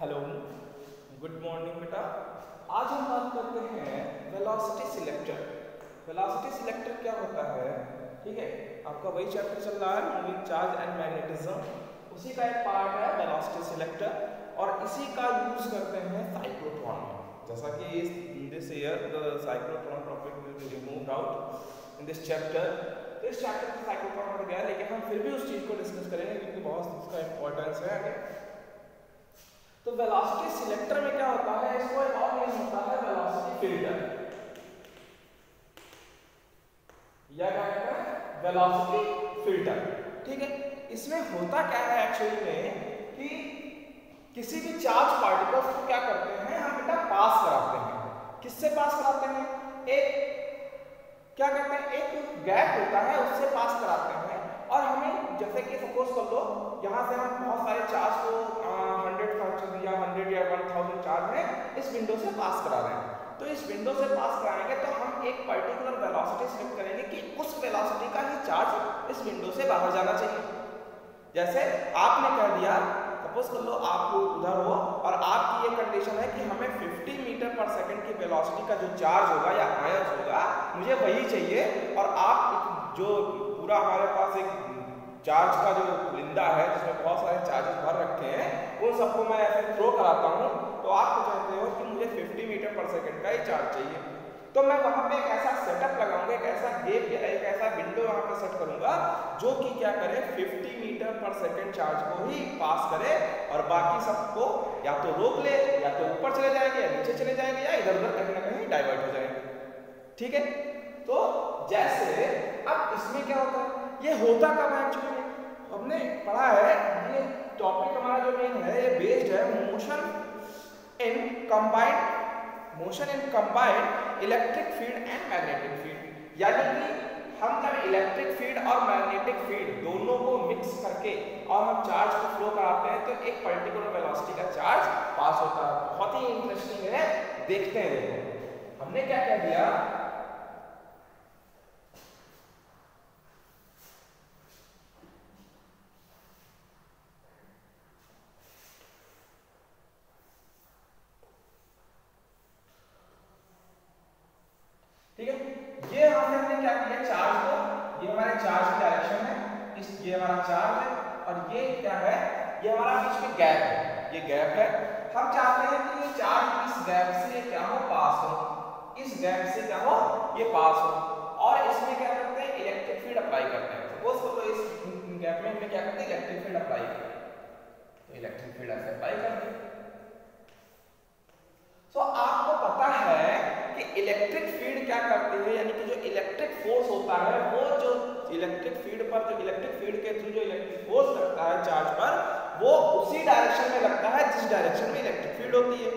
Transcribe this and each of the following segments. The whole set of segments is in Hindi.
हेलो, गुड मॉर्निंग बेटा। आज हम बात करते हैं वेलोसिटी सिलेक्टर। वेलोसिटी सिलेक्टर क्या होता है? ठीक है, आपका वही चैप्टर चल रहा है मूविंग चार्ज एंड मैग्नेटिज्म, उसी का एक पार्ट है वेलोसिटी सिलेक्टर और इसी का यूज करते हैं साइक्लोट्रॉन में। जैसा कि this year the cyclotron topic will be removed out in this chapter. तो इस चैप्टर में साइक्लोट्रॉन हट गया, लेकिन हम फिर भी उस चीज को डिस्कस करेंगे क्योंकि बहुत उसका इंपॉर्टेंस है आगे। तो वेलोसिटी सिलेक्टर में क्या होता है, इसको एक और नेम होता है वेलोसिटी फिल्टर, या क्या कहते हैं वेलोसिटी फिल्टर। ठीक है, इसमें होता क्या है एक्चुअली में कि किसी भी चार्ज पार्टिकल्स को क्या करते हैं हम बेटा पास कराते हैं। किससे पास कराते हैं? एक क्या कहते हैं एक गैप होता है उससे पास कराते हैं। और हमें जैसे कि सपोज कर लो यहाँ से हम बहुत सारे चार्ज को 100 या 100 या 1000 चार्ज है इस विंडो से पास करा रहे हैं। तो इस विंडो से पास कराएंगे तो हम एक पर्टिकुलर वेलोसिटी सेलेक्ट करेंगे कि उस वेलोसिटी का ही चार्ज इस विंडो से बाहर जाना चाहिए। जैसे आपने कह दिया, सपोज कर लो आप उधर हो और आपकी ये कंडीशन है कि हमें 50 मीटर पर सेकंड की वेलोसिटी का जो चार्ज होगा या आयंस होगा मुझे वही चाहिए। और आप जो पूरा हमारे पास एक चार्ज का जो लिंदा है जिसमें बहुत सारे चार्जेस भर रखे हैं उन सबको मैं ऐसे थ्रो कराता हूँ, तो आप चाहते हो कि मुझे 50 मीटर पर सेकंड का ही चार्ज चाहिए। तो मैं वहां पे एक ऐसा सेटअप लगाऊंगा, एक ऐसा गेप या एक ऐसा विंडो वहां पे सेट करूंगा जो कि क्या करे 50 मीटर पर सेकंड चार्ज को ही पास करे और बाकी सबको या तो रोक ले या तो ऊपर चले जाएंगे या नीचे चले जाएंगे या इधर उधर कहीं ना कहीं डाइवर्ट हो जाएंगे। ठीक है, तो जैसे अब इसमें क्या होता है, ये होता कब है एक्चुअली हमने पढ़ा है, ये टॉपिक हमारा जो मेन है ये बेस्ड है motion in combined electric field and magnetic field. यानी कि हम जब इलेक्ट्रिक फील्ड और मैग्नेटिक फील्ड दोनों को मिक्स करके और हम चार्ज को फ्लो कराते हैं तो एक पर्टिकुलर वेलोसिटी का चार्ज पास होता है। बहुत ही इंटरेस्टिंग है, देखते हैं। देखो हमने क्या कह दिया, ठीक है, ये हमने क्या किया चार्ज को, ये हमारे चार्ज की डायरेक्शन है, ये हमारा चार्ज है और ये क्या है, ये हमारा बीच में गैप है, ये गैप है। हम चाहते हैं कि ये चार्ज इस गैप से क्या हो पास हो, इस गैप से क्या हो ये पास हो और इसमें क्या करते हैं इलेक्ट्रिक फील्ड अप्लाई करते हैं। सपोज करो इस गैप में हमने क्या करते हैं इलेक्ट्रिक फील्ड अप्लाई करते हैं, तो इलेक्ट्रिक फील्ड ऐसे अप्लाई करते हैं। तो आपको पता है कि इलेक्ट्रिक फील्ड क्या करती है, यानी कि जो इलेक्ट्रिक फोर्स होता है वो जो इलेक्ट्रिक फील्ड पर जो इलेक्ट्रिक फील्ड के थ्रू जो इलेक्ट्रिक फोर्स लगता है चार्ज पर वो उसी डायरेक्शन में लगता है जिस डायरेक्शन में इलेक्ट्रिक फील्ड होती है।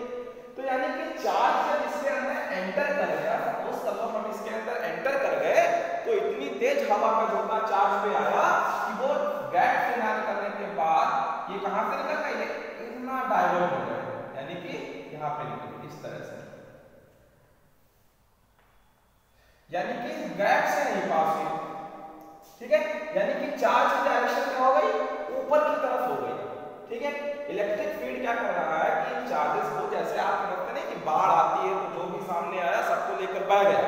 तो यानी कि चार्ज जब इसके अंदर एंटर कर गया, उस तरह हम इसके अंदर एंटर कर गए तो इतनी तेज हवा का झोंका चार्ज पे आया कि वो गैप फिलहाल करने के बाद ये कहां से निकल गया, इतना डाइवर्ट हो गया, यानी कि यहां पे निकल इस तरह से, यानी कि गैप से नहीं पास हुई। ठीक है, यानी कि चार्ज की डायरेक्शन क्या हो गई ऊपर की तरफ हो गई। ठीक है, इलेक्ट्रिक फील्ड क्या कर रहा है कि चार्जेस को जैसे आप समझते नहीं कि बाढ़ आती है तो जो भी सामने आया सबको लेकर बह गया।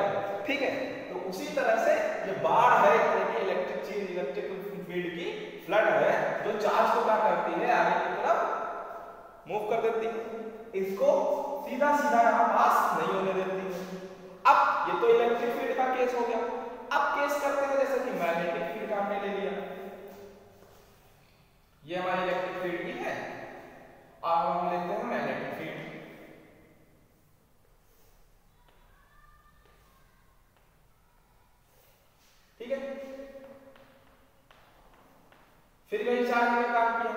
ठीक है, तो उसी तरह से ये बाढ़ है इलेक्ट्रिक चीज, इलेक्ट्रिक फील्ड की फ्लड है जो चार्ज को क्या करती है आगे की तरफ मूव कर देती है, इसको सीधा सीधा यहां पास नहीं होने देती। अब ये तो इलेक्ट्रिक फील्ड का केस हो गया। अब केस करते हैं जैसे कि मैग्नेटिक फील्ड का हमने ले लिया, ये हमारी इलेक्ट्रिक फील्ड की है, अब हम लेते हैं मैग्नेटिक फील्ड। ठीक है, फिर वही चार्ज में काम किया।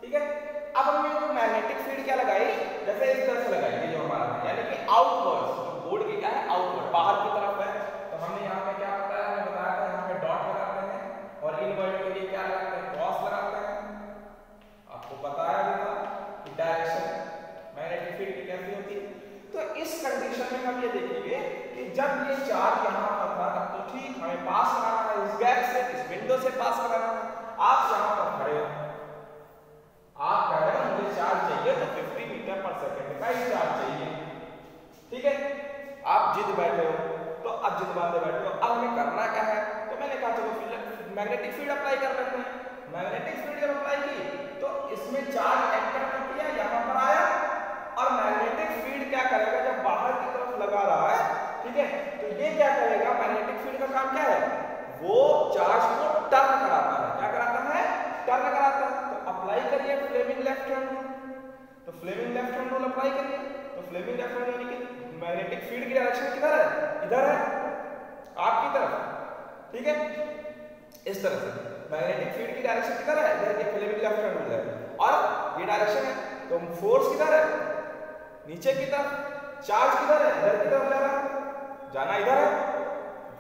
ठीक है, अब हमने जो मैग्नेटिक फील्ड क्या लगाई, जैसे इस तरह से लगाई जो हमारा है, यानी कि आउटवर्ड बोर्ड की क्या है आउटवर्ड बाहर की तरफ है। तो हमने यहाँ पे क्या बताया, हमने बताया था यहाँ पे डॉट लगाते हैं और इनवर्ड के लिए क्या लगाते हैं क्रॉस लगाते हैं। आपको बताया भी था कि डायरेक्शन मैग्नेटिक फील्ड की कैसी होती है। तो इस कंडीशन में हम ये देखेंगे कि जब ये चार्ज यहाँ पर था तब तो ठीक हमें पास कराना है इस गैप से, इस विंडो से पास कराना है। आप यहाँ पर खड़े हो, आप कह रहे हो मुझे चार्ज चाहिए तो 50 सीधे बातें बैठे हो। अब हमें करना क्या है, तो मैंने कहा चलो मैग्नेटिक फील्ड अप्लाई कर लेते हैं। मैग्नेटिक फील्ड जब अप्लाई की तो इसमें चार्ज एंटर कर दिया, यहाँ पर आया, और मैग्नेटिक फील्ड क्या करेगा, जब बाहर की तरफ लगा रहा है, ठीक है, तो ये क्या करेगा, मैग्नेटिक फील्ड का काम क्या है, वो चार्ज को टर्न कराता है। क्या कराता है, टर्न कराता है। तो अप्लाई करिए फ्लेमिंग लेफ्ट हैंड रूल। तो Fleming left hand rule apply करिए। तो फ्लेमिंग लेफ्ट हैंड यानी कि मैग्नेटिक फील्ड की डायरेक्शन किधर है, इधर है, आपकी तरफ, ठीक है, इस तरह से मैग्नेटिक फील्ड की डायरेक्शन किधर है, इधर। ये फ्लेमिंग लेफ्ट हैंड रूल है, और ये डायरेक्शन है, तो फोर्स किधर है, नीचे की तरफ, चार्ज किधर है, इधर की तरफ जा रहा है, जाना इधर है,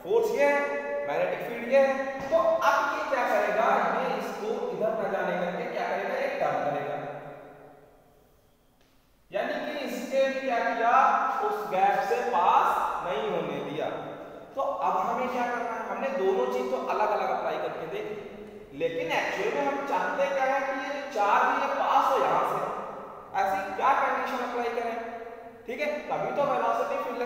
फोर्स ये है, मैग्नेटिक फील्ड ये है। तो अब ये क्या करेगा, ये इसको इधर न जाने करके क्या करेगा, एक टर्न करेगा, यानी कि इसके भी क्या किया, उस गैप से पास नहीं होने दिया। तो अब हमें क्या करना है, हमने दोनों चीज तो अलग अलग अप्लाई करके देखी, लेकिन एक्चुअली में हम चाहते क्या है कि ये चार्ज ये पास हो यहां से, ऐसी क्या कंडीशन अप्लाई करें, ठीक है, तभी तो वेलोसिटी फील्ड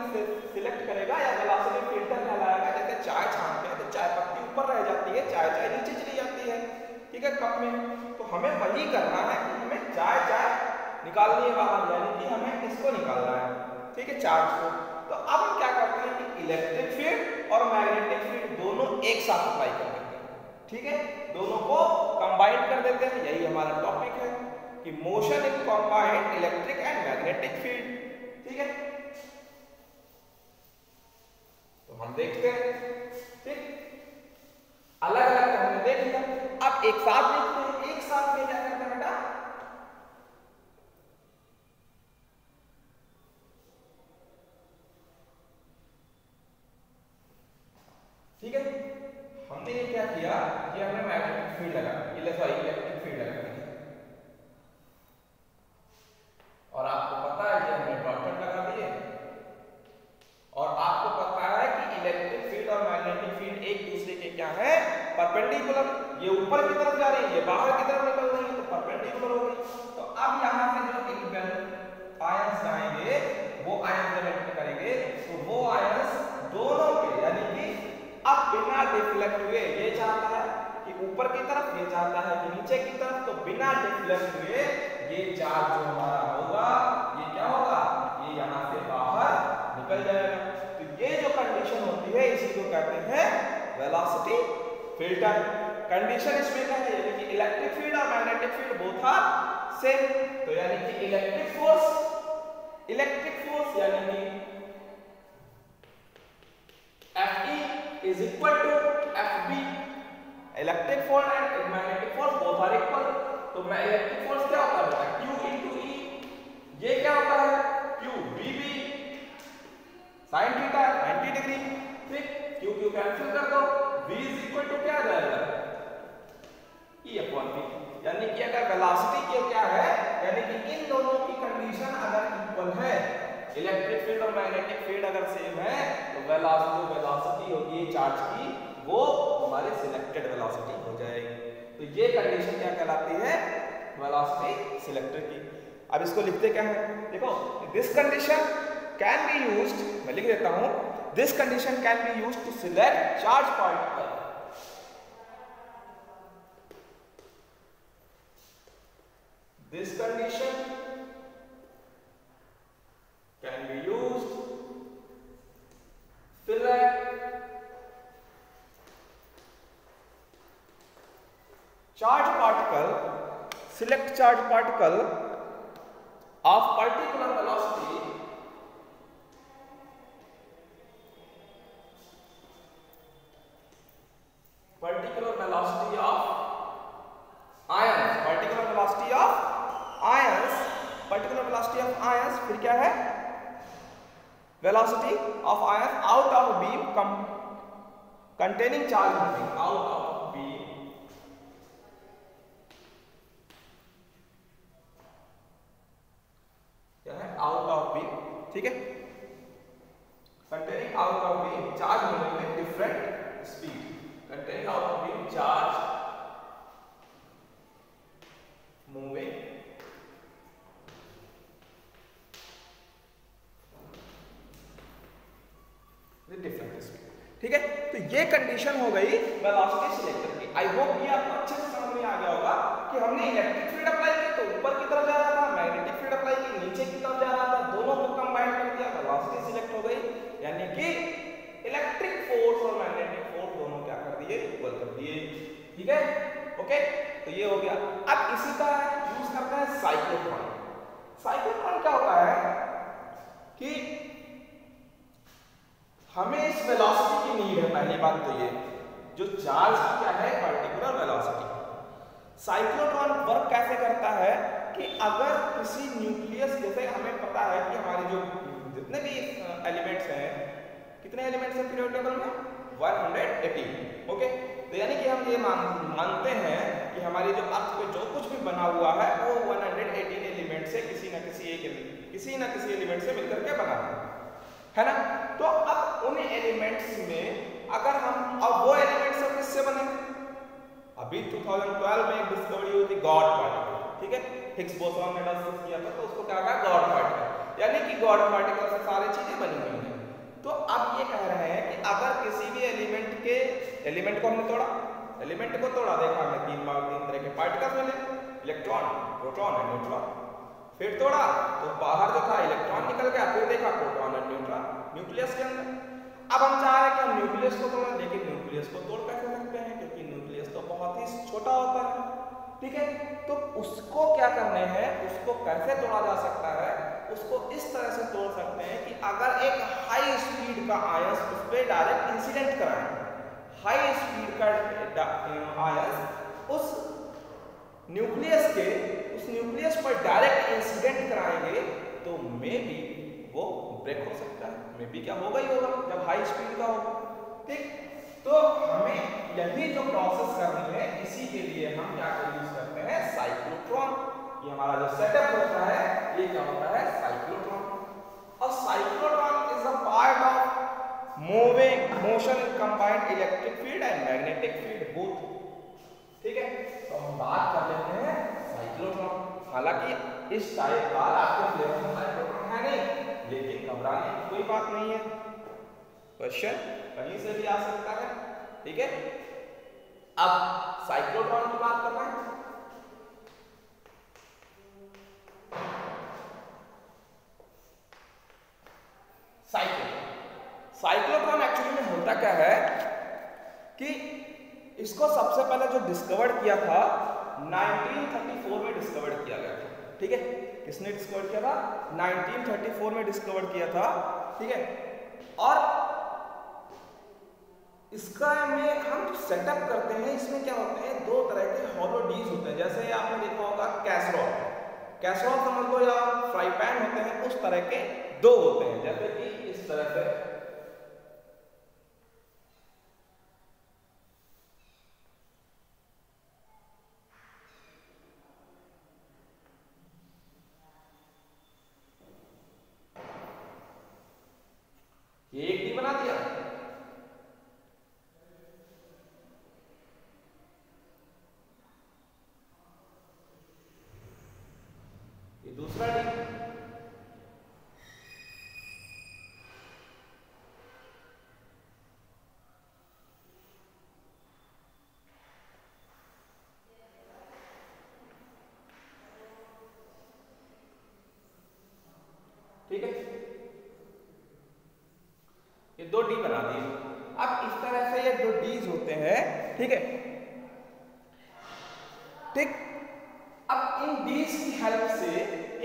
सिलेक्ट करेगा या वेलोसिटी फिल्टर कहलाएगा। जैसे चाय छानते हैं तो चाय पत्ती ऊपर रह जाती है, चाय चाय नीचे चली जाती है, ठीक है, कप में। तो हमें वही करना है कि हमें चाय चाय निकालनी है बाहर, यानी कि हमें इसको निकालना है, ठीक है, चार्ज को। तो अब हम क्या करते हैं कि इलेक्ट्रिक फील्ड और मैग्नेटिक फील्ड दोनों एक साथ अप्लाई कर देते हैं, ठीक है, दोनों को कंबाइन कर देते हैं। यही हमारा टॉपिक है कि motion in combined electric and magnetic field, ठीक है। तो हम देखते हैं, ठीक, अलग अलग तो हमने देख लिया, अब एक साथ देखते हैं। एक साथ में क्या करते हैं बेटा, ठीक है, हमने ये क्या किया, ये हमने मैग्नेटिक फील्ड लगा, इलेक्ट्रिक फील्ड लगा, और आपको पता है ये हमने डॉटेड लगा दिए, और आपको पता है कि इलेक्ट्रिक फील्ड और मैग्नेटिक फील्ड एक दूसरे के क्या है, परपेंडिकुलर। ये ऊपर की तरफ जा रही है, ये बाहर की तरफ निकल रही है, तो परपेंडिकुलर हो गई। तो अब यहां से जो इलेक्ट्रॉन आयंस जाएंगे, वो आयंस जब एंटर करेंगे तो वो आयंस दोनों के, यानी कि अब बिना डिफ्लेक्ट हुए, ये चाहता है कि ऊपर की तरफ, ये चाहता है कि नीचे की तरफ, तो बिना डिफ्लेक्ट हुए ये चार्ज जो हमारा होगा, ये क्या होगा, ये यहां से बाहर निकल जाएगा। तो ये जो कंडीशन होती है इसी को कहते हैं वेलोसिटी फिल्टर कंडीशन। इसमें क्या है, यानी कि इलेक्ट्रिक फील्ड और magnetic field both are same. तो यानी कि इलेक्ट्रिक फोर्स यानी कि Fe is equal to Fb। Electric force and magnetic force both are equal. तो मैं इलेक्ट्रिक फोर्स क्या होता है, Q into E, ये क्या होता है, Q Vb sin theta 90 degree, ठीक, Q कैंसिल कर दो, V is equal to क्या आ जाएगा, E upon V। यानी कि अगर वेलोसिटी की क्या है, यानी कि इन दोनों की कंडीशन अगर इक्वल है, इलेक्ट्रिक फील्ड और मैग्नेटिक फील्ड अगर सेम है, तो वेलोसिटी होगी चार्ज की, वो हमारी सिलेक्टेड वेलोसिटी हो जाएगी। तो ये कंडीशन क्या कहलाती है, वेलोसिटी सिलेक्टर की। अब इसको लिखते क्या है, देखो, this condition can be used, मैं लिख देता हूं, this condition can be used to select charge particle. This condition can be used select charge particle, select charge particle of particular velocity of ions, particular velocity of ions, फिर क्या है, velocity of ions out of beam containing charge moving, out of beam क्या है, out of beam, ठीक है, containing out of beam charge moving with different speed, containing out of beam charge moving with different speed। ये कंडीशन हो गई वेलोसिटी सिलेक्टर की। आई होप ये आपको अच्छे से समझ में आ गया होगा कि हमने इलेक्ट्रिक फील्ड अप्लाई की तो ऊपर की तरफ जा रहा था, मैग्नेटिक फील्ड अप्लाई की नीचे की तरफ जा रहा था, दोनों को कंबाइन कर दिया, वेलोसिटी सिलेक्ट हो गई, यानी कि इलेक्ट्रिक फोर्स और मैग्नेटिक फोर्स दोनों क्या कर दिए, इक्वल कर दिए। ठीक है, ओके, तो ये हो गया। अब इसी का यूज करते हैं साइक्लोट्रॉन। साइक्लोट्रॉन क्या होता है कि हमें इस वेलोसिटी की नीड है। पहली बात तो ये जो चार्ज क्या है पर्टिकुलर वेलोसिटी। साइक्लोट्रॉन वर्क कैसे करता है कि अगर किसी न्यूक्लियस, जैसे हमें पता है कि हमारे जो जितने भी एलिमेंट्स हैं, कितने एलिमेंट्स हैं पीरियोडिक टेबल में 118, ओके, तो यानी कि हम ये मानते हैं कि हमारी जो अर्थ पे जो कुछ भी बना हुआ है वो 118 एलिमेंट से किसी ना किसी एलिमेंट से मिलकर के बना है ना। तो अब उन एलिमेंट्स में अगर हम, अब वो एलिमेंट्स सब किससे बने, अभी 2012 में एक डिस्कवरी हुई थी गॉड पार्टिकल, ठीक है, हिग्स बोसॉन ने डिस्कस किया था, तो उसको क्या कहा गॉड पार्टिकल, यानी कि गॉड पार्टिकल से सारी चीजें बनी हुई हैं। तो अब ये कह रहे हैं कि अगर किसी भी एलिमेंट को हमने तोड़ा, एलिमेंट को तोड़ा, देखा हमने तीन तरह के पार्टिकल्स मिले, इलेक्ट्रॉन, प्रोटॉन और न्यूट्रॉन, फिर तोड़ा तो बाहर जो था इलेक्ट्रॉन निकल गया, फिर देखा प्रोटॉन और न्यूट्रॉन न्यूक्लियस के अंदर। अब हम चाह रहे हैं कि हम न्यूक्लियस को तोड़ें, लेकिन न्यूक्लियस को तोड़ कैसे सकते हैं, क्योंकि न्यूक्लियस तो बहुत ही छोटा होता है, ठीक है। तो उसको क्या करने हैं, उसको कैसे तोड़ा जा सकता है, उसको इस तरह से तोड़ सकते हैं कि अगर एक हाई स्पीड का आयन उस पर डायरेक्ट इंसिडेंट कराएं, हाई स्पीड का आयन उस न्यूक्लियस पर डायरेक्ट इंसिडेंट कराएंगे तो मे बी वो ब्रेक हो सकता है, मे बी क्या होगा ही होगा जब हाई स्पीड का होगा, ठीक। तो हमें यही जो प्रोसेस करनी है, इसी के लिए हम क्या यूज करते हैं, साइक्लोट्रॉन। ये हमारा जो सेटअप होता है ये क्या होता है, साइक्लोट्रॉन। और cyclotron is a part of motion in combined electric field and magnetic field both, ठीक है। तो हम बात कर लेते हैं साइक्लोट्रॉन। हालांकि इस टाइप का आपके फ्लेवर में साइक्लोट्रॉन है नहीं, लेकिन घबराने की कोई बात नहीं है, क्वेश्चन कहीं से भी आ सकता है, ठीक है। अब साइक्लोट्रॉन की बात कर रहे हैं। साइक्लोट्रॉन एक्चुअली में होता क्या है कि इसको सबसे पहले जो डिस्कवर किया था 1934 में डिस्कवर किया गया था, ठीक है। किसने डिस्कवर किया था, 1934 में डिस्कवर किया था, ठीक है। और इसका में हम सेटअप करते हैं, इसमें क्या होते हैं, दो तरह के हॉलो डीज होते हैं, जैसे आपने देखा होगा कैसरोल समझ लो या फ्राई पैन होते हैं, उस तरह के दो होते हैं, जैसे कि इस तरह से ये एक डी बना दिया, ये दूसरा डी, ठीक है, ये दो डी बना दिए। अब इस तरह से ये दो डीज होते हैं, ठीक है, ठीक। अब इन डीज की हेल्प से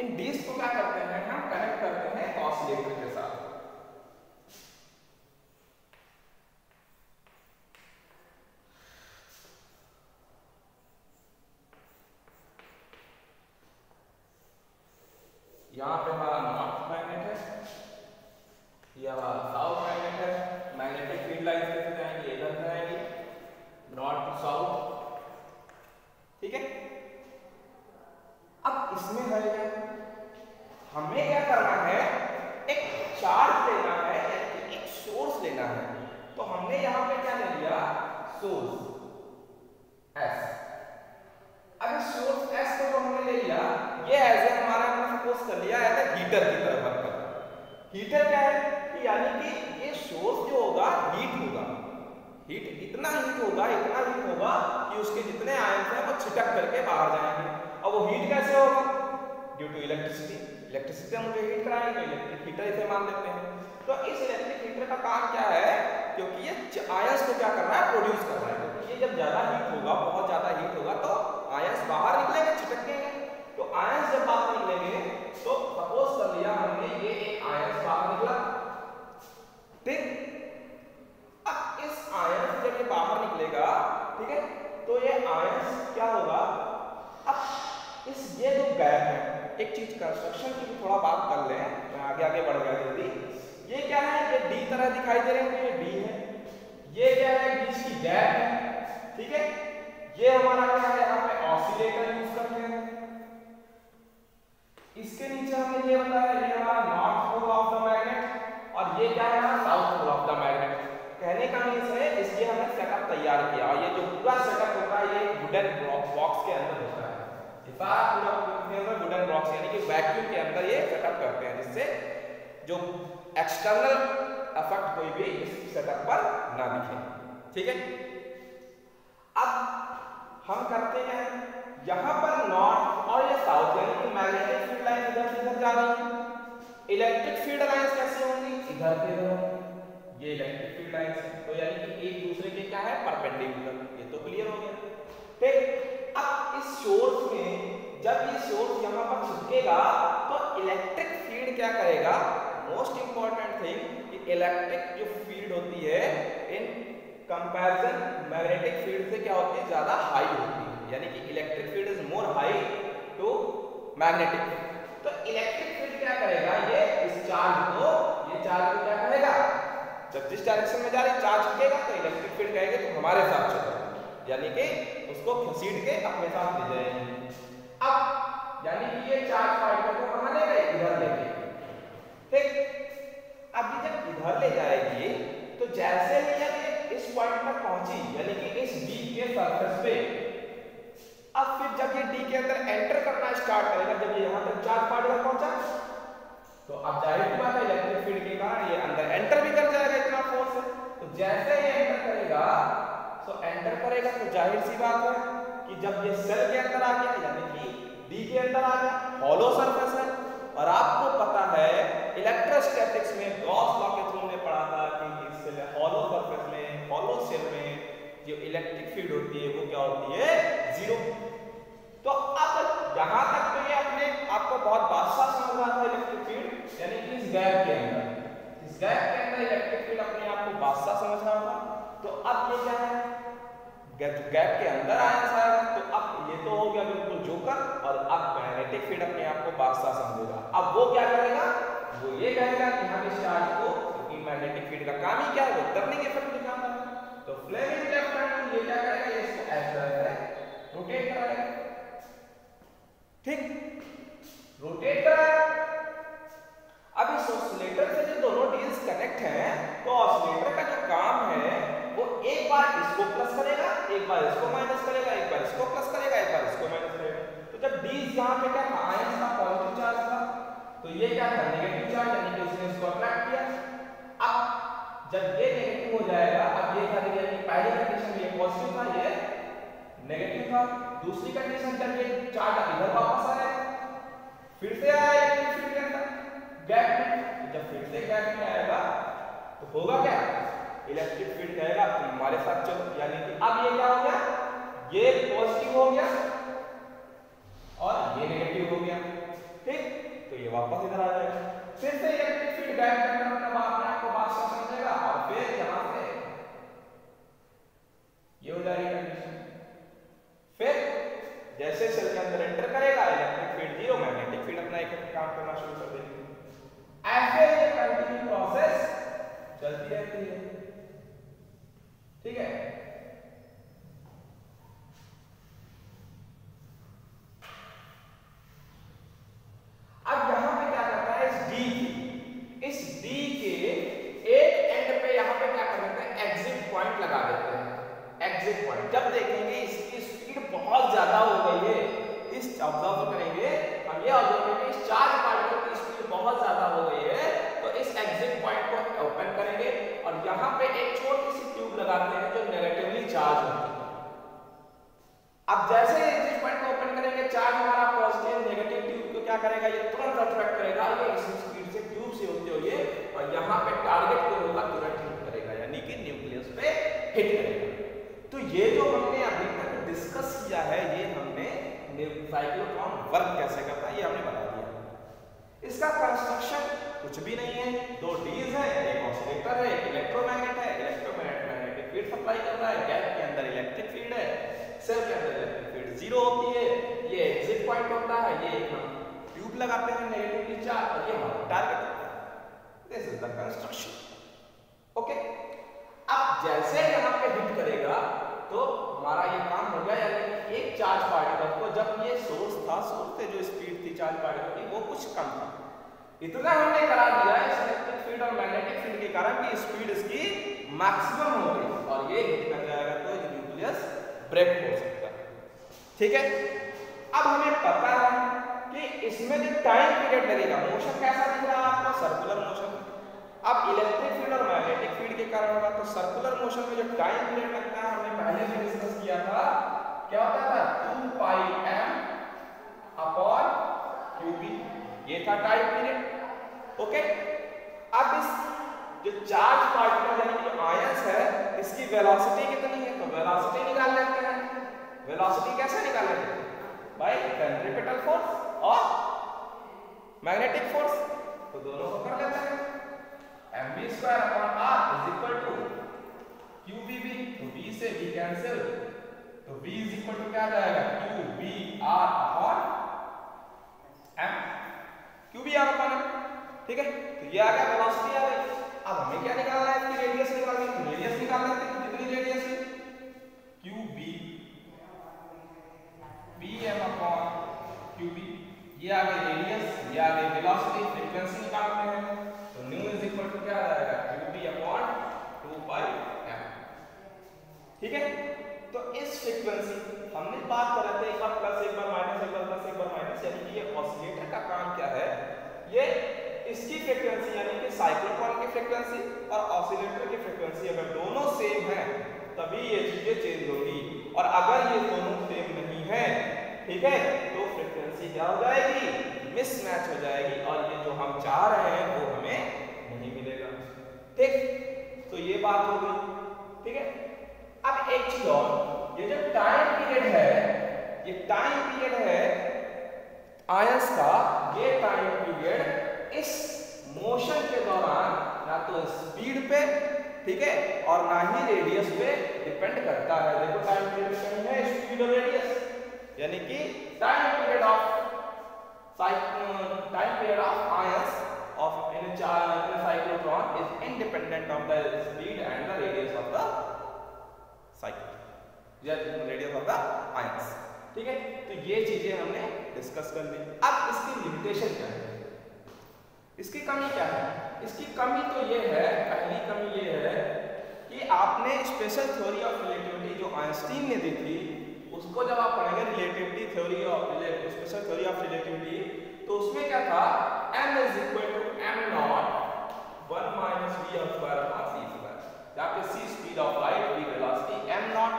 इन डीज को क्या करते हैं, हम कनेक्ट करते हैं ऑसिलेटर के साथ। यहां पे हमारा नॉर्थ मैग्नेट है, ये हमारा साउथ मैग्नेट है, मैग्नेटिक फील्ड लाइन कैसे जाएंगी, इधर जाएंगी नॉर्थ टू साउथ, ठीक है। अब इसमें है हमें क्या करना है, एक चार्ज लेना है, एक सोर्स लेना है। तो हमने यहां पे क्या ले लिया, सोर्स S। अब इस सोर्स S को जो हमने ले लिया, ये ऐसे हमारा हमने सपोज कर लिया है हीटर की तरह वर्क कर। हीटर क्या है कि यानी कि ये सोर्स जो होगा हीट होगा, हीट इतना हीट होगा कि उसके जितने आयंस हैं वो छिटक करके बाहर जाएंगे। अब वो हीट कैसे होगा? ड्यू टू इलेक्ट्रिसिटी हम जो हीट कराएंगे तो इलेक्ट्रिक हीटर इसे मान लेते हैं। तो इस इलेक्ट्रिक हीटर का काम क्या है? क्योंकि ये आयंस को क्या कर रहा है? प्रोड्यूस कर रहा है। क्योंकि ये जब ज्यादा हीट होगा, बहुत ज्यादा हीट होगा तो आयंस बाहर निकलेंगे, छिटकेंगे। तो आयंस जब बाहर निकलेंगे तो सपोज कर लिया हमने ये एक आयंस बाहर निकला, ठीक। अब इस आयंस जब ये बाहर निकलेगा, ठीक है, तो ये आयंस क्या होगा? अब इस ये जो गैप है, एक चीज कंस्ट्रक्शन की भी थोड़ा बात कर लें, मैं आगे बढ़ गया जल्दी। ये क्या है? ये डी तरह दिखाई दे रहे हैं, ये डी है। ये क्या है? बीच की गैप है, ठीक है। ये हमारा क्या है? यहाँ पे ऑसिलेटर यूज करते हैं। इसके नीचे हमने ये बताया, ये हमारा north pole of the magnet और ये क्या है? हमारा south pole of the magnet. कहने का मीन्स है इसलिए हमने सेटअप तैयार किया और ये जो पूरा सेटअप होता है ये वुडन बॉक्स के अंदर होता है। ये सारा पूरा वुडन बॉक्स यानी कि वैक्यूम के अंदर ये सेटअप करते हैं, जिससे जो एक्सटर्नल इफेक्ट कोई भी इस सेटअप पर ना दिखे, ठीक है। अब हम करते हैं यहाँ पर नॉर्थ और ये साउथ यानी कि मैग्नेटिक फील्ड लाइन इधर से इधर जा रही है। इलेक्ट्रिक फील्ड लाइंस कैसे होंगी? इधर से इधर। ये इलेक्ट्रिक फील्ड लाइंस है, तो यानी कि एक दूसरे के क्या है? परपेंडिकुलर। ये तो क्लियर हो गया, ठीक। अब इस सोर्स में जब ये सोर्स यहाँ पर चिपकेगा तो इलेक्ट्रिक फील्ड क्या करेगा? मोस्ट इंपॉर्टेंट थिंग कि इलेक्ट्रिक जो फील्ड होती है इन कंपैरिजन मैग्नेटिक फील्ड से क्या होती है? ज्यादा हाई होती है, यानी कि electric field is more high to magnetic. तो इलेक्ट्रिक फील्ड क्या करेगा? ये इस चार्ज को क्या करेगा? जब जिस डायरेक्शन में जा रही चार्ज छूटेगा तो इलेक्ट्रिक फील्ड कहेगा तो हमारे साथ चलो, यानी कि उसको घसीट के अपने साथ ले जाएंगे। अब यानी कि ये चार्ज पार्टिकल को कहां ले गए? इधर ले गए, ठीक। अभी जब इधर ले जाएगी तो जैसे ही ये इस पॉइंट पर पहुंची यानी कि इस डी के सरफेस पे, अब फिर जब ये डी के अंदर एंटर करना स्टार्ट करेगा, जब ये यहां तक चार्ज पार्टिकल पहुंचा तो अब जाहिर सी बात है इलेक्ट्रिक फील्ड के कारण ये अंदर एंटर भी कर जाएगा इतना फोर्स है। तो जैसे ये एंटर करेगा तो जाहिर सी बात है कि जब ये सेल के अंदर आ गया यानी कि डी के अंदर आ गया, हॉलो सरफेस है। और आपको पता है इलेक्ट्रोस्टैटिक्स में गॉस लॉ के थ्रू ने पढ़ा था कि इस हॉलो सरफेस में, हॉलो सेल में जो इलेक्ट्रिक फील्ड होती है वो क्या होती है? जीरो। तो अब यहाँ तक तो ये अपने आपको बहुत बादशाह समझ रहा था इलेक्ट्रिक फील्ड, यानी कि इस गैप के अंदर इलेक्ट्रिक फील्ड अपने आप को बादशाह समझ रहा था। तो अब ये क्या है? गैप के अंदर आयंस आएगा, तो अब ये तो हो गया बिल्कुल जोकर, और अब मैग्नेटिक फील्ड अपने आप को बादशाह समझेगा। अब वो क्या करेगा? वो ये कहेगा कि हम इस चार्ज को, क्योंकि मैग्नेटिक फील्ड का काम ही क्या है? वो टर्निंग इफेक्ट दिखाता है। तो फ्लेमिंग लेफ्ट हैंड ये क्या करेगा? इसको ऐसे रोटेट कराएगा, ठीक, रोटेट कराएगा। अब इस ऑसिलेटर से जो दोनों डील्स कनेक्ट हैं तो ऑसिलेटर का जो काम है वो एक बार इसको प्लस करेगा, एक बार इसको माइनस करेगा, एक बार इसको प्लस करेगा, एक बार इसको माइनस करेगा। तो जब डीज यहाँ पे क्या था? आयंस का पॉजिटिव चार्ज था, तो ये क्या था? नेगेटिव चार्ज, यानी कि इसने इसको अट्रैक्ट किया। अब जब ये नेगेटिव हो जाएगा, अब ये था कि पहली कंडीशन में ये पॉजिटिव था, ये नेगेटिव था। दूसरी कंडीशन जब ये चार्ज इधर वापस आ रहा है, फिर से आया इलेक्ट्रिक फील्ड के अंदर गैप में। जब फिर से गैप में आएगा तो होगा क्या? इलेक्ट्रिक फील्ड कहेगा तुम हमारे साथ चलो, यानी कि अब ये क्या हो गया? ये पॉजिटिव हो गया और ये नेगेटिव हो गया, ठीक। तो ये वापस इधर आ जाएगा, फिर से इलेक्ट्रिक फील्ड गैप के अंदर अपने आप को बादशाह समझेगा और फिर यहां से ये हो जाएगी कंडीशन। फिर जैसे सेल के अंदर एंटर करेगा electric field zero, magnetic field अपना एक काम करना शुरू कर देगी। ऐसे ये कंटिन्यू प्रोसेस चलती रहती है, ठीक है। अब यहां पे क्या करता है? इस डी के एक एंड पे यहां पे क्या कर देते हैं? एग्जिट पॉइंट लगा देते हैं। एग्जिट पॉइंट जब देखेंगे इसकी स्पीड बहुत ज्यादा हो गई है, इस ऑब्जर्व करेंगे हम, ये ऑब्जर्व करेंगे इस चार्ज पार्टिकल की स्पीड बहुत ज्यादा हो गई है, तो इस एग्जिट पॉइंट को ओपन करेंगे और यहाँ पे एक छोटी सी ट्यूब लगाते हैं जो अब जैसे जिस पॉइंट को ओपन करेंगे चार्ज हमारा पॉजिटिव नेगेटिव ट्यूब को क्या करेगा, ये तुरंत अट्रैक्ट करेगा, ये इसी स्पीड से ट्यूब से होते हुए और यहाँ पे टारगेट को होगा तुरंत हिट करेगा, यानी कि न्यूक्लियस पे हिट करेगा। तो ये जो हमने अभी तक डिस्कस किया है, ये हमने साइक्लोट्रॉन वर्क कैसे करता है ये हमने बता दिया। इसका कंस्ट्रक्शन कुछ भी नहीं है, दो डीज है, एक ऑसिलेटर है, एक इलेक्ट्रोमैग्नेट है, इलेक्ट्रोमैग्नेटिक फील्ड सप्लाई कर रहा है, गैप के अंदर इलेक्ट्रिक फील्ड है, सेल के अंदर इलेक्ट्रिक फील्ड जीरो होती है, ये एग्जिट पॉइंट होता है, ये हम ट्यूब लगाते हैं नेगेटिवली चार्ज और ये हमारा टारगेट होता है। This is the construction. Okay, अब जैसे यहाँ पे हिट करेगा तो हमारा ये काम हो गया, यानी एक चार्ज पार्टिकल को, जब ये सोर्स था, सोर्स से जो स्पीड थी चार्ज पार्टिकल की वो कुछ कम था, इतना हमने करा दिया इस इलेक्ट्रिक फील्ड और मैग्नेटिक फील्ड के कारण कि स्पीड इसकी मैक्सिमम हो गई और ये हिट कर जाएगा तो ये न्यूक्लियस ब्रेक हो सकता है। ठीक है, अब हमें पता है कि इसमें जो टाइम पीरियड लगेगा, मोशन कैसा दिख रहा है आपको, सर्कुलर मोशन। अब इलेक्ट्रिक फील्ड और मैग्नेटिक फील्ड के कारण होगा तो सर्कुलर मोशन में जो टाइम पीरियड लगता है, हमने पहले भी डिस्कस किया था, क्या होता था 2 पाई m अपॉन qb, ये था टाइम पीरियड। ओके, अब इस जो चार्ज पार्टिकल यानी जो आयंस है, इसकी वेलोसिटी कितनी है, तो वेलोसिटी निकाल लेते हैं। वेलोसिटी कैसे निकालेंगे, बाय सेंट्रीपिटल फोर्स और मैग्नेटिक फोर्स, तो दोनों को कर लेते हैं। mv² upon r is equal to qbb, तो v से v कैंसिल, तो v इज इक्वल टू क्या आ जाएगा, qbr upon m, qbr upon m। ठीक है, तो ये आ गया, वेलोसिटी आ गई। अब हमें क्या निकालना है, इसकी रेडियस निकालनी है, तो रेडियस निकाल लेते हैं। कितनी रेडियस है, qb bm अपॉन qb, ये आ गई रेडियस, ये आ गई वेलोसिटी। फ्रीक्वेंसी निकालते हैं तो न्यू इज इक्वल टू क्या आ जाएगा, qb अपॉन 2 पाई m। ठीक है, तो इस फ्रीक्वेंसी हमने बात कर रहे थे, एक बार प्लस एक बार माइनस, एक बार प्लस एक बार माइनस, यानी कि ये ऑसिलेटर का काम क्या है, ये इसकी फ्रीक्वेंसी यानी कि साइक्लोट्रॉन की फ्रीक्वेंसी और ऑसिलेटर की फ्रीक्वेंसी अगर दोनों सेम है तभी ये चीजें चेंज होगी, और अगर ये दोनों सेम नहीं है, ठीक है, तो फ्रीक्वेंसी क्या हो जाएगी, मिसमैच हो जाएगी और ये जो हम चाह रहे हैं वो हमें नहीं मिलेगा। ठीक, तो ये बात हो गई। ठीक है, अब एक चीज और, ये जो टाइम पीरियड है, ये टाइम पीरियड है आयंस का, ये टाइम पीरियड इस मोशन के दौरान ना तो स्पीड पे, ठीक है, और ना ही रेडियस पे डिपेंड करता है। देखो टाइम पीरियड कहीं है स्पीड और रेडियस, यानी कि time period of ions of in a cyclotron is independent of the speed and the radius of the cycle, या radius of the ions। ठीक है, तो ये चीजें हमने डिस्कस कर ली। अब इसकी लिमिटेशन क्या है, इसकी कमी क्या है? इसकी कमी तो ये है, पहली कमी ये है कि आपने स्पेशल थ्योरी ऑफ रिलेटिविटी जो आइंस्टीन ने दी थी, उसको जब आप पढ़ेंगे relativity theory of special theory of relativity, तो उसमें क्या था, m is equal to m naught 1 minus v square upon c square, जहाँ पे c speed of light, v velocity, m naught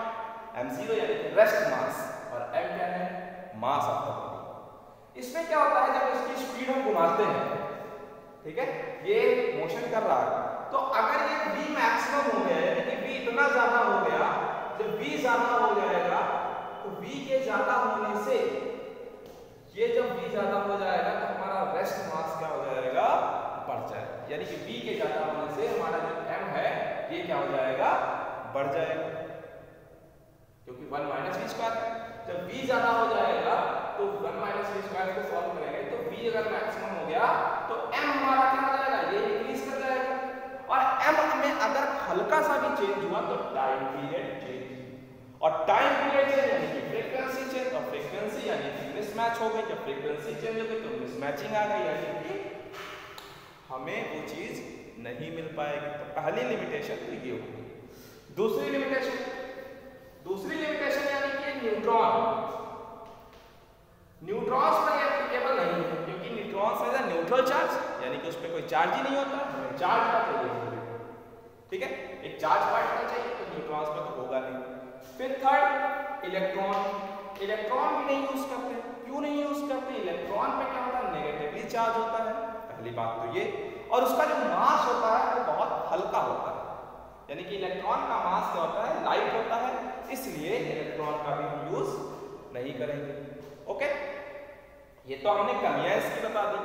m0 यानी कि रेस्ट मास, और m क्या है, मास ऑफ द बॉडी। इसमें क्या होता है, जब इसकी स्पीड हम घुमाते हैं, ठीक है, ये मोशन कर रहा है, तो अगर ये v मैक्सिमम हो गया, यानी कि v इतना ज्यादा हो गया, जब v ज्यादा हो जाएगा तो v के ज्यादा होने से, ये जब v ज्यादा हो जाएगा तो हमारा रेस्ट मास क्या हो जाएगा, बढ़ जाएगा, यानी कि v के ज्यादा होने से हमारा जो m है ये क्या हो जाएगा, बढ़ जाएगा, क्योंकि 1 माइनस v स्क्वायर है। जब v ज्यादा हो जाएगा तो 1 माइनस v स्क्वायर को सॉल्व करेंगे तो v अगर मैक्सिमम हो गया तो m हमारा क्या हो जाएगा, ये इंक्रीज कर जाएगा, और m में अगर हल्का सा भी चेंज हुआ तो टाइम पीरियड चेंज, और टाइम पीरियड चेंज यानी कि फ्रीक्वेंसी चेंज, और फ्रीक्वेंसी यानी कि मिसमैच हो गई, जब फ्रीक्वेंसी चेंज हो गई तो मिसमैचिंग आ गई, यानी कि हमें वो चीज नहीं मिल पाएगी। तो पहली लिमिटेशन तो ये होगी। दूसरी लिमिटेशन यानी कि न्यूट्रॉन्स पर एप्लीकेबल नहीं है, क्योंकि neutrons is a neutral charge, यानी कि उस पर कोई चार्ज ही नहीं होता, हमें चार्ज का चाहिए, ठीक है, एक चार्ज पार्टिकल चाहिए, तो न्यूट्रॉन्स पर तो होगा नहीं। फिर थर्ड, इलेक्ट्रॉन। इलेक्ट्रॉन भी नहीं यूज करते। क्यों नहीं यूज करते? इलेक्ट्रॉन पे क्या होता है? नेगेटिवली चार्ज होता है, पहली बात तो ये। और उसका जो मास होता है वो बहुत हल्का होता है, यानी कि इलेक्ट्रॉन का मास क्या होता है? लाइट होता है, इसलिए इलेक्ट्रॉन का भी हम यूज नहीं करेंगे। ओके, ये तो हमने कमियां इसकी बता दी।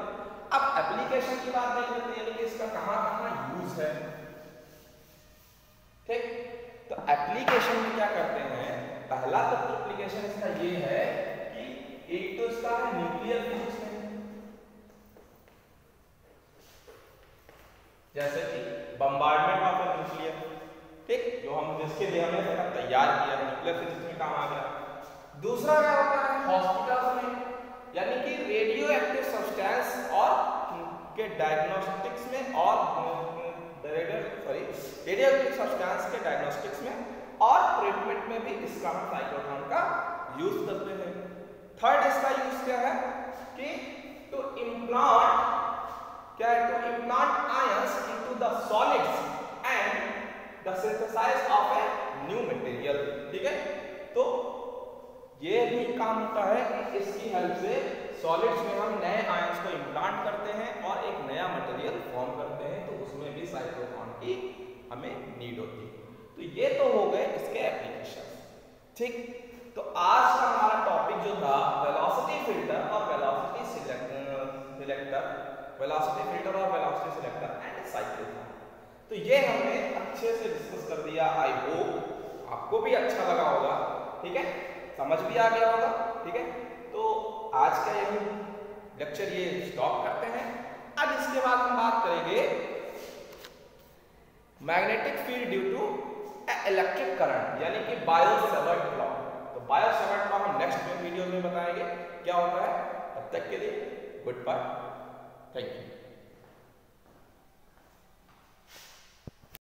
अब एप्लीकेशन की बात देख लेते हैं, यानी कि इसका कहां कहां यूज है। ठीक, तो एप्लीकेशन में क्या करते हैं? पहला तो एप्लीकेशन इसका ये है कि एक तो इसका है न्यूक्लियर फिजिक्स में, जैसे कि बम्बार्डमेंट ऑफ ए न्यूक्लियर, ठीक, जो हम जिसके लिए हमने तैयार किया, न्यूक्लियर फिजिक्स में काम आ गया। दूसरा क्या होता है? हॉस्पिटल्स में, यानी कि रेडियो एक्टिव सब्सटेंस और के डायग्नोस्टिक्स में, और रेडियो एक्टिव सब्सटेंस के डायग्नोस्टिक्स में और ट्रीटमेंट में भी इसका हम साइक्लोट्रॉन का यूज करते हैं। थर्ड इसका यूज क्या है कि टू इम्प्लांट, क्या है? To implant ions into the solids and the synthesize of a new material. ठीक है, तो ये भी काम होता है कि इसकी हेल्प से सॉलिड्स में हम नए आयंस को इम्प्लांट करते हैं और एक नया मटेरियल फॉर्म करते हैं, तो उसमें भी साइक्लोट्रॉन की हमें नीड होती है। तो ये तो हो गए इसके एप्लीकेशन। ठीक, तो आज का हमारा टॉपिक जो था वेलोसिटी फिल्टर और वेलोसिटी सिलेक्टर, वेलोसिटी फिल्टर और वेलोसिटी सिलेक्टर एंड साइक्लोट्रॉन, तो ये हमने अच्छे से डिस्कस कर दिया। आई होप आपको भी अच्छा लगा होगा, ठीक है, समझ भी आ गया होगा। ठीक है, तो आज का यही लेक्चर ये स्टॉप करते हैं। अब इसके बाद हम बात करेंगे magnetic field due to electric current, यानी कि बायो-सेवर्ट लॉ। तो बायो-सेवर्ट लॉ हम नेक्स्ट वीडियो में बताएंगे क्या होता है। तब तक के लिए गुड बाय, थैंक यू।